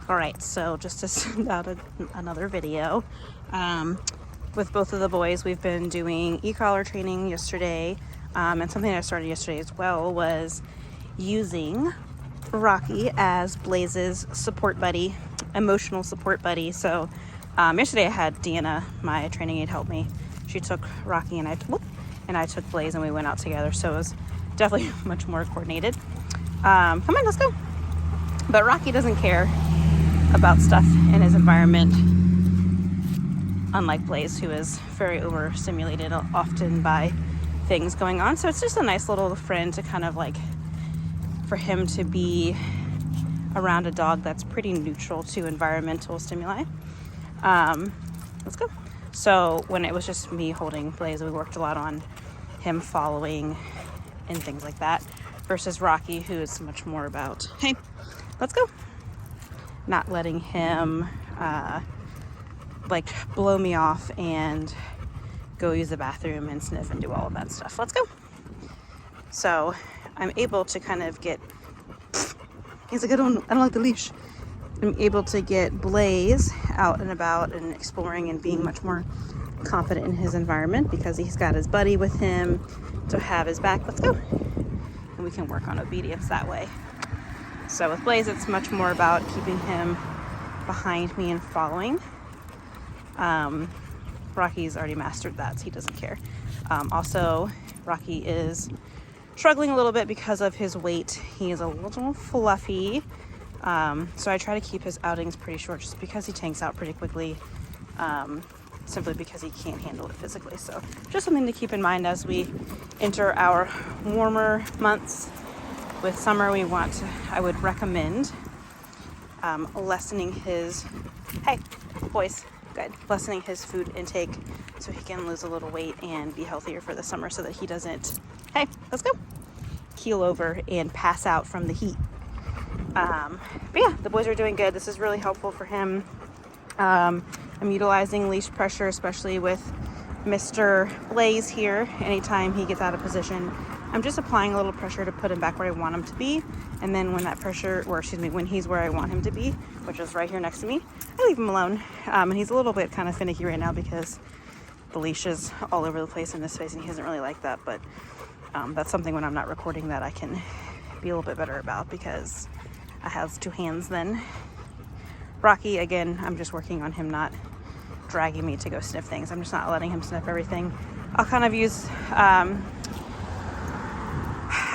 All right, so just to send out another video, with both of the boys, we've been doing e-collar training yesterday, and something I started yesterday as well was using Rocky as Blaze's support buddy, emotional support buddy. So yesterday I had Deanna, my training aide, help me. She took Rocky and I took Blaze, and we went out together. So it was definitely much more coordinated. Come on, let's go. But Rocky doesn't care about stuff in his environment, unlike Blaze, who is very overstimulated often by things going on. So it's just a nice little friend to kind of like, for him to be around a dog that's pretty neutral to environmental stimuli. Let's go. So when it was just me holding Blaze, we worked a lot on him following and things like that, versus Rocky, who is much more about, hey, let's go. Not letting him like blow me off and go use the bathroom and sniff and do all of that stuff. Let's go. So I'm able to kind of get, he's like, I don't like the leash. I'm able to get Blaze out and about and exploring and being much more confident in his environment because he's got his buddy with him to have his back. Let's go. And we can work on obedience that way. So with Blaze, it's much more about keeping him behind me and following. Rocky's already mastered that, so he doesn't care. Also, Rocky is struggling a little bit because of his weight. He is a little fluffy. So I try to keep his outings pretty short just because he tanks out pretty quickly, simply because he can't handle it physically. So just something to keep in mind as we enter our warmer months. With summer, I would recommend lessening his, hey, boys, good, lessening his food intake so he can lose a little weight and be healthier for the summer so that he doesn't, hey, let's go, keel over and pass out from the heat. But yeah, the boys are doing good. This is really helpful for him. I'm utilizing leash pressure, especially with Mr. Blaze here. Anytime he gets out of position, I'm just applying a little pressure to put him back where I want him to be. And then when he's where I want him to be, which is right here next to me, I leave him alone. And he's a little bit kind of finicky right now because the leash is all over the place in his face and he doesn't really like that. But that's something when I'm not recording that I can be a little bit better about because I have two hands then. Rocky, again, I'm just working on him not dragging me to go sniff things. I'm just not letting him sniff everything. I'll kind of use,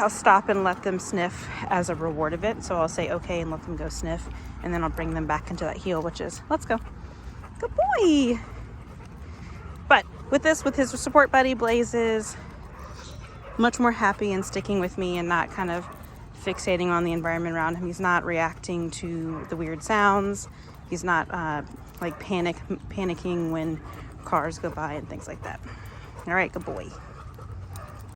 I'll stop and let them sniff as a reward of it. So I'll say, okay, and let them go sniff. And then I'll bring them back into that heel, which is, let's go. Good boy. But with his support buddy, Blaze is much more happy and sticking with me and not kind of fixating on the environment around him. He's not reacting to the weird sounds. He's not like panicking when cars go by and things like that. All right, good boy.